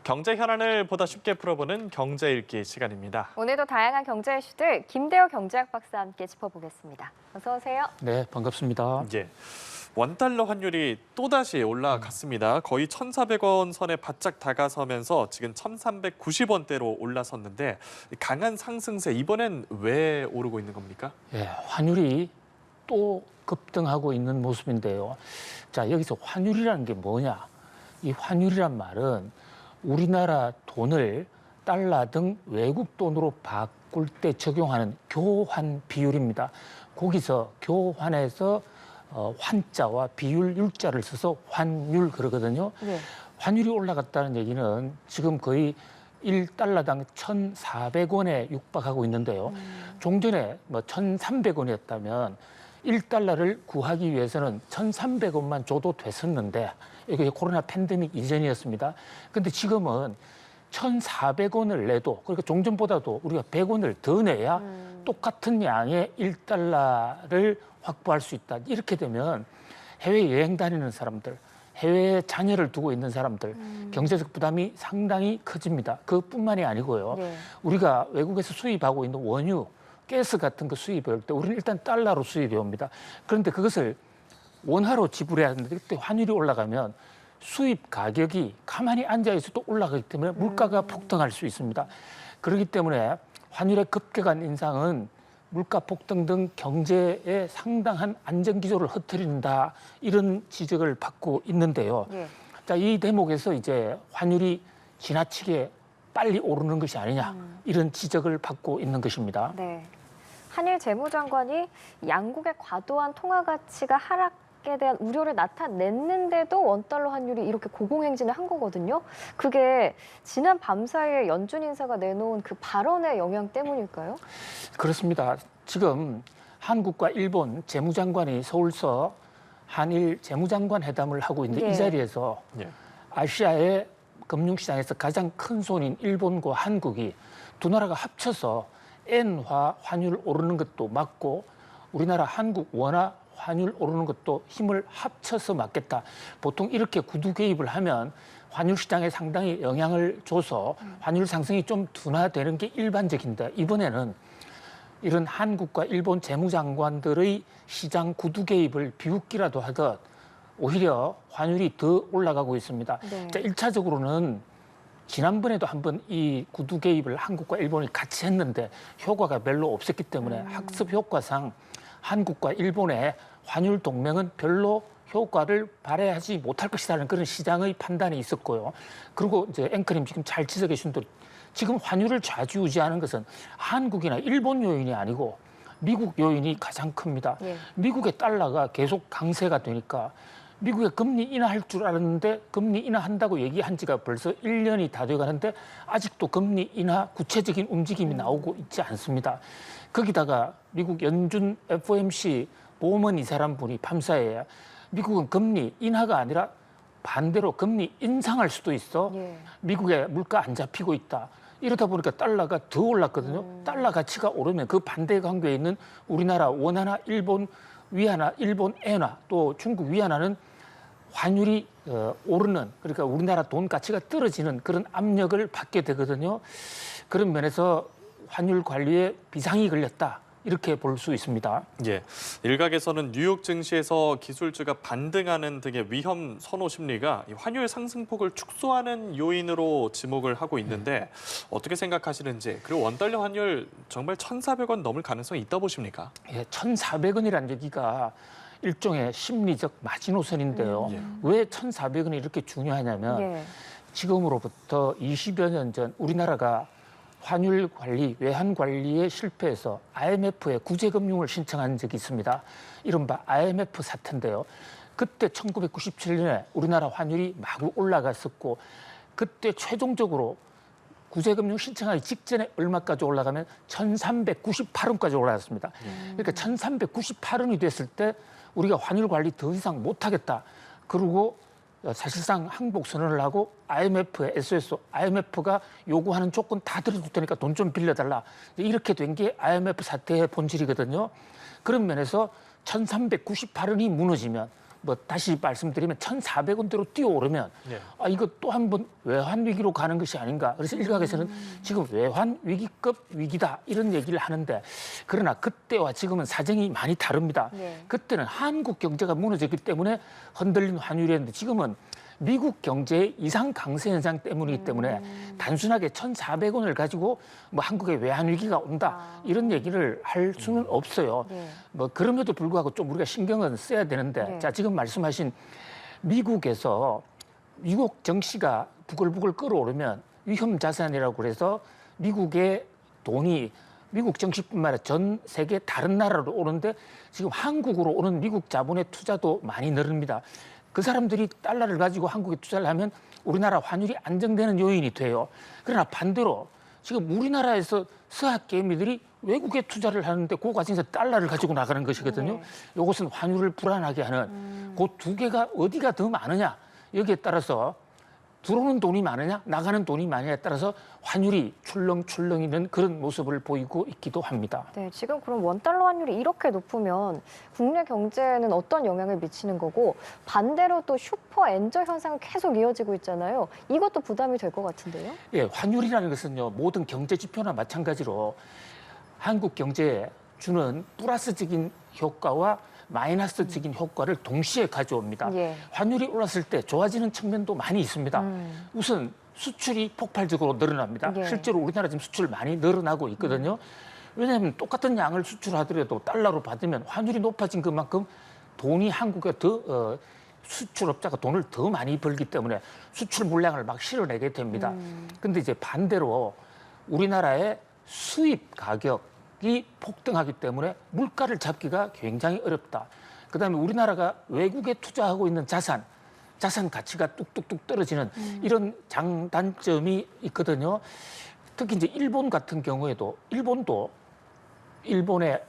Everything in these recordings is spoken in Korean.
경제 현안을 보다 쉽게 풀어보는 경제 읽기 시간입니다. 오늘도 다양한 경제 이슈들 김대호 경제학 박사와 함께 짚어보겠습니다. 어서 오세요. 네, 반갑습니다. 예. 원달러 환율이 또다시 올라갔습니다. 거의 1,400원 선에 바짝 다가서면서 지금 1,390원대로 올라섰는데 강한 상승세, 이번엔 왜 오르고 있는 겁니까? 예, 환율이 또 급등하고 있는 모습인데요. 자, 여기서 환율이라는 게 뭐냐? 이 환율이란 말은 우리나라 돈을 달러 등 외국 돈으로 바꿀 때 적용하는 교환 비율입니다. 거기서 교환해서 환자와 비율 율자를 써서 환율 그러거든요. 네. 환율이 올라갔다는 얘기는 지금 거의 1달러당 1,400원에 육박하고 있는데요. 종전에 1,300원이었다면 1달러를 구하기 위해서는 1,300원만 줘도 됐었는데 이게 코로나 팬데믹 이전이었습니다. 근데 지금은 1,400원을 내도 그러니까 종전보다도 우리가 100원을 더 내야 똑같은 양의 1달러를 확보할 수 있다. 이렇게 되면 해외 여행 다니는 사람들, 해외에 자녀를 두고 있는 사람들 경제적 부담이 상당히 커집니다. 그뿐만이 아니고요. 네. 우리가 외국에서 수입하고 있는 원유, 가스 같은 거 수입해 올 때 우리는 일단 달러로 수입해 옵니다. 그런데 그것을 원화로 지불해야 하는데 그때 환율이 올라가면 수입 가격이 가만히 앉아 있어도 올라가기 때문에 물가가 폭등할 수 있습니다. 그렇기 때문에 환율의 급격한 인상은 물가 폭등 등 경제에 상당한 안정 기조를 흐트린다 이런 지적을 받고 있는데요. 네. 자, 이 대목에서 이제 환율이 지나치게 빨리 오르는 것이 아니냐 이런 지적을 받고 있는 것입니다. 네. 한일 재무장관이 양국의 과도한 통화 가치가 하락에 대한 우려를 나타냈는데도 원달러 환율이 이렇게 고공행진을 한 거거든요. 그게 지난 밤 사이에 연준 인사가 내놓은 그 발언의 영향 때문일까요? 그렇습니다. 지금 한국과 일본 재무장관이 서울서 한일 재무장관 회담을 하고 있는데 예. 이 자리에서 예. 아시아의 금융시장에서 가장 큰 손인 일본과 한국이 두 나라가 합쳐서 엔화 환율 오르는 것도 막고 우리나라 한국 원화 환율 오르는 것도 힘을 합쳐서 막겠다. 보통 이렇게 구두 개입을 하면 환율 시장에 상당히 영향을 줘서 환율 상승이 좀 둔화되는 게 일반적인데 이번에는 이런 한국과 일본 재무장관들의 시장 구두 개입을 비웃기라도 하듯 오히려 환율이 더 올라가고 있습니다. 네. 자, 1차적으로는 지난번에도 한번 이 구두 개입을 한국과 일본이 같이 했는데 효과가 별로 없었기 때문에 학습 효과상 한국과 일본의 환율 동맹은 별로 효과를 발휘하지 못할 것이라는 그런 시장의 판단이 있었고요. 그리고 이제 앵커님 지금 잘 지적해 주신 대로 지금 환율을 좌지우지하는 것은 한국이나 일본 요인이 아니고 미국 요인이 가장 큽니다. 예. 미국의 달러가 계속 강세가 되니까 미국의 금리 인하할 줄 알았는데 금리 인하한다고 얘기한 지가 벌써 1년이 다 돼가는데 아직도 금리 인하 구체적인 움직임이 나오고 있지 않습니다. 거기다가 미국 연준 FOMC 보먼 이사람 분이 밤사이에 미국은 금리 인하가 아니라 반대로 금리 인상할 수도 있어. 예. 미국의 물가 안 잡히고 있다. 이러다 보니까 달러가 더 올랐거든요. 달러 가치가 오르면 그 반대 관계에 있는 우리나라 원화나 일본 위안화, 일본 엔화, 또 중국 위안화는 환율이 오르는 그러니까 우리나라 돈 가치가 떨어지는 그런 압력을 받게 되거든요. 그런 면에서 환율 관리에 비상이 걸렸다. 이렇게 볼 수 있습니다. 예. 일각에서는 뉴욕 증시에서 기술주가 반등하는 등의 위험 선호 심리가 이 환율 상승폭을 축소하는 요인으로 지목을 하고 있는데 어떻게 생각하시는지, 그리고 원달러 환율 정말 1,400원 넘을 가능성이 있다 보십니까? 예, 1,400원이라는 얘기가 일종의 심리적 마지노선인데요. 왜 1,400원이 이렇게 중요하냐면 예. 지금으로부터 20여 년 전 우리나라가 환율 관리, 외환 관리에 실패해서 IMF에 구제금융을 신청한 적이 있습니다. 이른바 IMF 사태인데요. 그때 1997년에 우리나라 환율이 마구 올라갔었고 그때 최종적으로 구제금융 신청하기 직전에 얼마까지 올라가면 1,398원까지 올라갔습니다. 그러니까 1,398원이 됐을 때 우리가 환율 관리 더 이상 못하겠다. 그리고 사실상 항복 선언을 하고 IMF에 SOS, IMF가 요구하는 조건 다 들어줄 테니까 돈 좀 빌려달라. 이렇게 된 게 IMF 사태의 본질이거든요. 그런 면에서 1,398원이 무너지면 뭐 다시 말씀드리면 1,400원대로 뛰어오르면 예. 아 이거 또 한 번 외환 위기로 가는 것이 아닌가. 그래서 일각에서는 지금 외환 위기급 위기다 이런 얘기를 하는데 그러나 그때와 지금은 사정이 많이 다릅니다. 네. 그때는 한국 경제가 무너졌기 때문에 흔들린 환율이었는데 지금은 미국 경제의 이상 강세 현상 때문이기 때문에 단순하게 1,400원을 가지고 뭐 한국의 외환 위기가 온다 이런 얘기를 할 수는 없어요. 네. 뭐 그럼에도 불구하고 좀 우리가 신경은 써야 되는데 네. 자 지금 말씀하신 미국에서 미국 정시가 부글부글 끓어오르면 위험 자산이라고 그래서 미국의 돈이 미국 정시뿐만 아니라 전 세계 다른 나라로 오는데 지금 한국으로 오는 미국 자본의 투자도 많이 늘습니다. 그 사람들이 달러를 가지고 한국에 투자를 하면 우리나라 환율이 안정되는 요인이 돼요. 그러나 반대로 지금 우리나라에서 서학 개미들이 외국에 투자를 하는데 그 과정에서 달러를 가지고 나가는 것이거든요. 네. 이것은 환율을 불안하게 하는 그 두 개가 어디가 더 많으냐 여기에 따라서 들어오는 돈이 많으냐 나가는 돈이 많으냐에 따라서 환율이 출렁출렁이는 그런 모습을 보이고 있기도 합니다. 네, 지금 그럼 원달러 환율이 이렇게 높으면 국내 경제에는 어떤 영향을 미치는 거고 반대로 또 슈퍼 엔저 현상은 계속 이어지고 있잖아요. 이것도 부담이 될 것 같은데요? 예, 환율이라는 것은요 모든 경제 지표나 마찬가지로 한국 경제에 주는 플러스적인 효과와 마이너스적인 효과를 동시에 가져옵니다. 예. 환율이 올랐을 때 좋아지는 측면도 많이 있습니다. 우선 수출이 폭발적으로 늘어납니다. 예. 실제로 우리나라 지금 수출 많이 늘어나고 있거든요. 왜냐하면 똑같은 양을 수출하더라도 달러로 받으면 환율이 높아진 그만큼 돈이 한국에 더 수출업자가 돈을 더 많이 벌기 때문에 수출 물량을 막 실어내게 됩니다. 근데 이제 반대로 우리나라의 수입 가격이 폭등하기 때문에 물가를 잡기가 굉장히 어렵다. 그다음에 우리나라가 외국에 투자하고 있는 자산 가치가 뚝뚝뚝 떨어지는 이런 장단점이 있거든요. 특히 이제 일본 같은 경우에도 일본의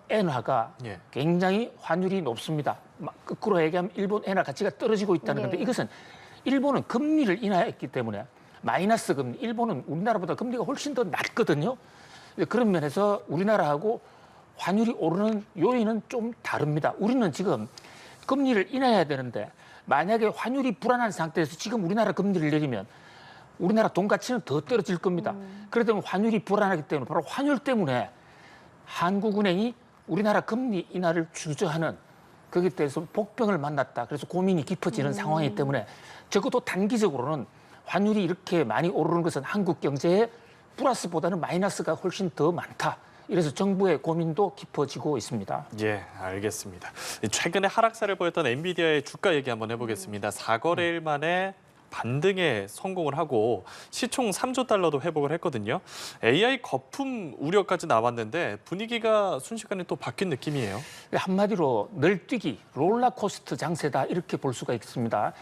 엔화가 예. 굉장히 환율이 높습니다. 거꾸로 얘기하면 일본 엔화 가치가 떨어지고 있다는 건데 네. 이것은 일본은 금리를 인하했기 때문에 마이너스 금리, 일본은 우리나라보다 금리가 훨씬 더 낮거든요. 그런 면에서 우리나라하고 환율이 오르는 요인은 좀 다릅니다. 우리는 지금 금리를 인하해야 되는데 만약에 환율이 불안한 상태에서 지금 우리나라 금리를 내리면 우리나라 돈 가치는 더 떨어질 겁니다. 그러다 보면 환율이 불안하기 때문에 바로 환율 때문에 한국은행이 우리나라 금리 인하를 주저하는 거기에 대해서 복병을 만났다. 그래서 고민이 깊어지는 상황이기 때문에 적어도 단기적으로는 환율이 이렇게 많이 오르는 것은 한국 경제에 플러스보다는 마이너스가 훨씬 더 많다. 이래서 정부의 고민도 깊어지고 있습니다. 예, 알겠습니다. 최근에 하락세를 보였던 엔비디아의 주가 얘기 한번 해보겠습니다. 4거래일 만에 반등에 성공을 하고 시총 3조 달러도 회복을 했거든요. AI 거품 우려까지 나왔는데 분위기가 순식간에 또 바뀐 느낌이에요. 한마디로 널뛰기, 롤러코스터 장세다 이렇게 볼 수가 있습니다.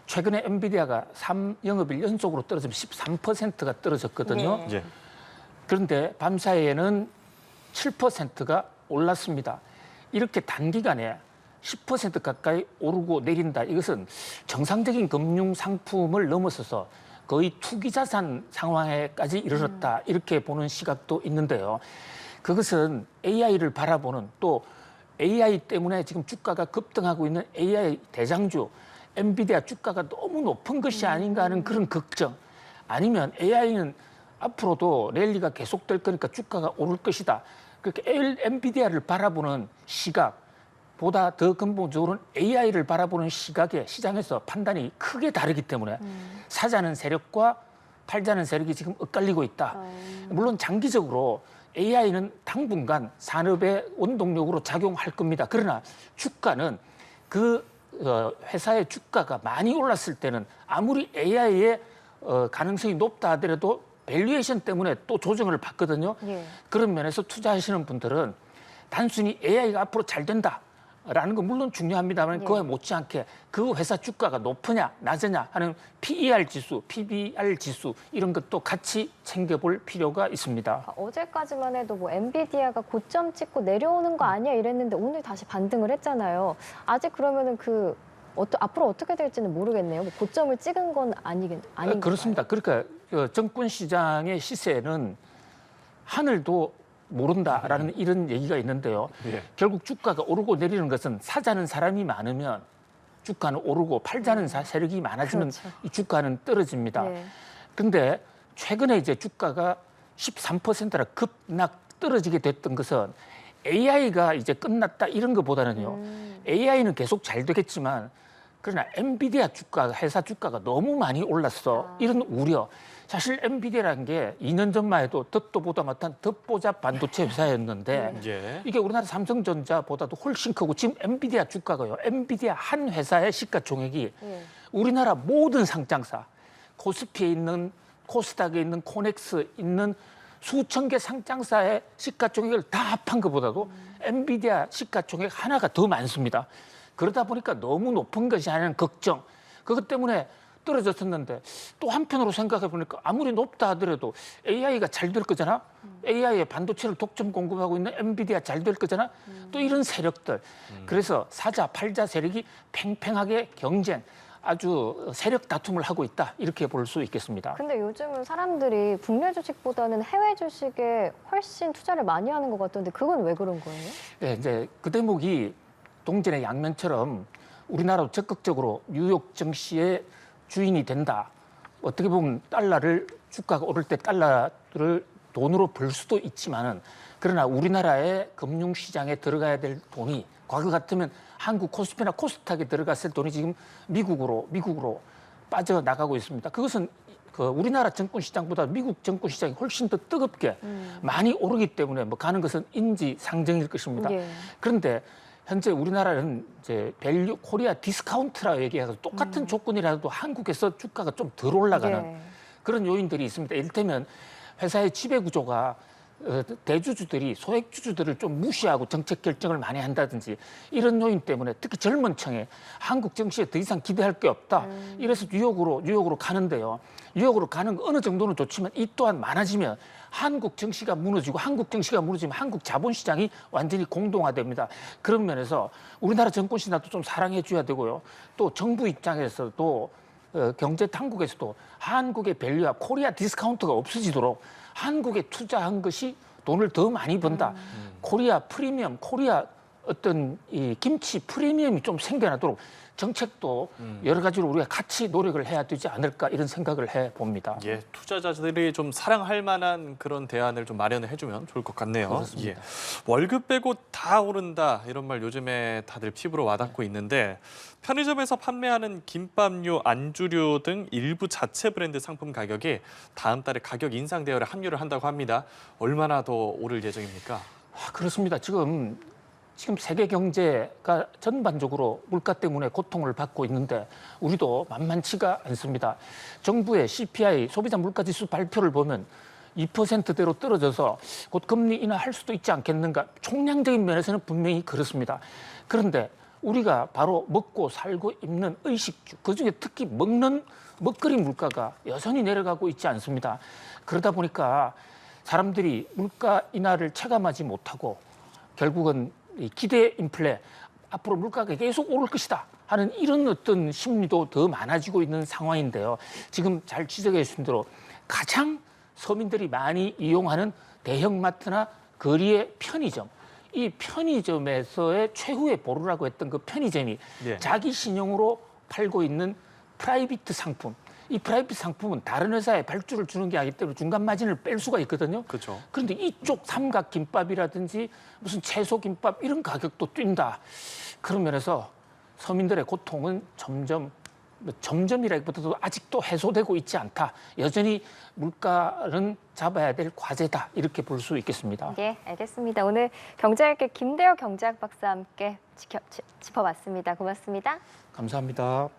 최근에 엔비디아가 3영업일 연속으로 떨어지면 13%가 떨어졌거든요. 네. 예. 그런데 밤사이에는 7%가 올랐습니다. 이렇게 단기간에 10% 가까이 오르고 내린다. 이것은 정상적인 금융 상품을 넘어서서 거의 투기 자산 상황에까지 이르렀다. 이렇게 보는 시각도 있는데요. 그것은 AI를 바라보는 또 AI 때문에 지금 주가가 급등하고 있는 AI 대장주 엔비디아 주가가 너무 높은 것이 아닌가 하는 그런 걱정. 아니면 AI는 앞으로도 랠리가 계속될 거니까 주가가 오를 것이다. 그렇게 엔비디아를 바라보는 시각보다 더 근본적으로는 AI를 바라보는 시각에 시장에서 판단이 크게 다르기 때문에 사자는 세력과 팔자는 세력이 지금 엇갈리고 있다. 물론 장기적으로 AI는 당분간 산업의 원동력으로 작용할 겁니다. 그러나 주가는 그 회사의 주가가 많이 올랐을 때는 아무리 AI의 가능성이 높다 하더라도 밸류에이션 때문에 또 조정을 받거든요. 예. 그런 면에서 투자하시는 분들은 단순히 AI가 앞으로 잘 된다라는 건 물론 중요합니다만 예. 그거에 못지않게 그 회사 주가가 높으냐 낮으냐 하는 PER 지수, PBR 지수 이런 것도 같이 챙겨볼 필요가 있습니다. 어제까지만 해도 뭐 엔비디아가 고점 찍고 내려오는 거 아니야 이랬는데 오늘 다시 반등을 했잖아요. 아직 그러면은 앞으로 어떻게 될지는 모르겠네요. 뭐 고점을 찍은 건 아닌 그렇습니다. 그러니까 정권 시장의 시세는 하늘도 모른다라는 이런 얘기가 있는데요. 예. 결국 주가가 오르고 내리는 것은 사자는 사람이 많으면 주가는 오르고 팔자는 세력이 많아지면 그렇죠. 이 주가는 떨어집니다. 네. 근데 최근에 이제 주가가 13%라 급락 떨어지게 됐던 것은 AI가 이제 끝났다 이런 것보다는요. AI는 계속 잘 되겠지만 그러나 엔비디아 주가가 회사 주가가 너무 많이 올랐어. 이런 우려. 사실 엔비디아라는 게 2년 전만 해도 덧도 보다 못한 덧보잡 반도체 회사였는데 예. 이게 우리나라 삼성전자보다도 훨씬 크고 지금 엔비디아 주가가요. 엔비디아 한 회사의 시가총액이 예. 우리나라 모든 상장사, 코스피에 있는 코스닥에 있는 코넥스 있는 수천 개 상장사의 시가총액을 다 합한 것보다도 엔비디아 시가총액 하나가 더 많습니다. 그러다 보니까 너무 높은 것이 아니라는 걱정. 그것 때문에 떨어졌었는데 또 한편으로 생각해 보니까 아무리 높다 하더라도 AI가 잘 될 거잖아. AI의 반도체를 독점 공급하고 있는 엔비디아 잘 될 거잖아. 또 이런 세력들. 그래서 사자, 팔자 세력이 팽팽하게 경쟁, 아주 세력 다툼을 하고 있다. 이렇게 볼 수 있겠습니다. 근데 요즘은 사람들이 국내 주식보다는 해외 주식에 훨씬 투자를 많이 하는 것 같던데 그건 왜 그런 거예요? 네, 이제 그 대목이 동전의 양면처럼 우리나라도 적극적으로 뉴욕 증시의 주인이 된다. 어떻게 보면 달러를 주가가 오를 때 달러를 돈으로 벌 수도 있지만은 그러나 우리나라의 금융시장에 들어가야 될 돈이 과거 같으면 한국 코스피나 코스닥에 들어갔을 돈이 지금 미국으로 빠져나가고 있습니다. 그것은 그 우리나라 증권시장보다 미국 증권시장이 훨씬 더 뜨겁게 많이 오르기 때문에 뭐 가는 것은 인지상정일 것입니다. 예. 그런데 현재 우리나라는 이제 밸류 코리아 디스카운트라 얘기해서 똑같은 조건이라도 한국에서 주가가 좀 덜 올라가는 예. 그런 요인들이 있습니다. 이를테면 회사의 지배 구조가 대주주들이 소액주주들을 좀 무시하고 정책 결정을 많이 한다든지 이런 요인 때문에 특히 젊은 층에 한국 증시에 더 이상 기대할 게 없다. 이래서 뉴욕으로 가는데요. 뉴욕으로 가는 거 어느 정도는 좋지만 이 또한 많아지면 한국 증시가 무너지고 한국 증시가 무너지면 한국 자본시장이 완전히 공동화됩니다. 그런 면에서 우리나라 정권시장도 좀 사랑해 줘야 되고요. 또 정부 입장에서도 경제 당국에서도 한국의 밸류와 코리아 디스카운트가 없어지도록 한국에 투자한 것이 돈을 더 많이 번다. 코리아 프리미엄, 코리아 어떤 이 김치 프리미엄이 좀 생겨나도록 정책도 여러 가지로 우리가 같이 노력을 해야 되지 않을까 이런 생각을 해봅니다. 예, 투자자들이 좀 사랑할 만한 그런 대안을 좀 마련을 해주면 좋을 것 같네요. 그렇습니다. 예. 월급 빼고 다 오른다 이런 말 요즘에 다들 피부로 와닿고 있는데 편의점에서 판매하는 김밥류, 안주류 등 일부 자체 브랜드 상품 가격이 다음 달에 가격 인상 대열에 합류를 한다고 합니다. 얼마나 더 오를 예정입니까? 그렇습니다. 지금 세계 경제가 전반적으로 물가 때문에 고통을 받고 있는데 우리도 만만치가 않습니다. 정부의 CPI 소비자 물가지수 발표를 보면 2%대로 떨어져서 곧 금리 인하할 수도 있지 않겠는가. 총량적인 면에서는 분명히 그렇습니다. 그런데 우리가 바로 먹고 살고 입는 의식주, 그중에 특히 먹는 먹거리 물가가 여전히 내려가고 있지 않습니다. 그러다 보니까 사람들이 물가 인하를 체감하지 못하고 결국은 이 기대 인플레, 앞으로 물가가 계속 오를 것이다 하는 이런 어떤 심리도 더 많아지고 있는 상황인데요. 지금 잘 지적해 주신 대로 가장 서민들이 많이 이용하는 대형마트나 거리의 편의점, 이 편의점에서의 최후의 보루라고 했던 그 편의점이 예. 자기 신용으로 팔고 있는 프라이빗 상품, 이 프라이빗 상품은 다른 회사에 발주를 주는 게 아니기 때문에 중간 마진을 뺄 수가 있거든요. 그렇죠. 그런데 이쪽 삼각김밥이라든지 무슨 채소김밥 이런 가격도 뛴다. 그런 면에서 서민들의 고통은 점점이라기보다도 아직도 해소되고 있지 않다. 여전히 물가는 잡아야 될 과제다. 이렇게 볼 수 있겠습니다. 예, 알겠습니다. 오늘 경제학계 김대호 경제학 박사와 함께 짚어봤습니다. 고맙습니다. 감사합니다.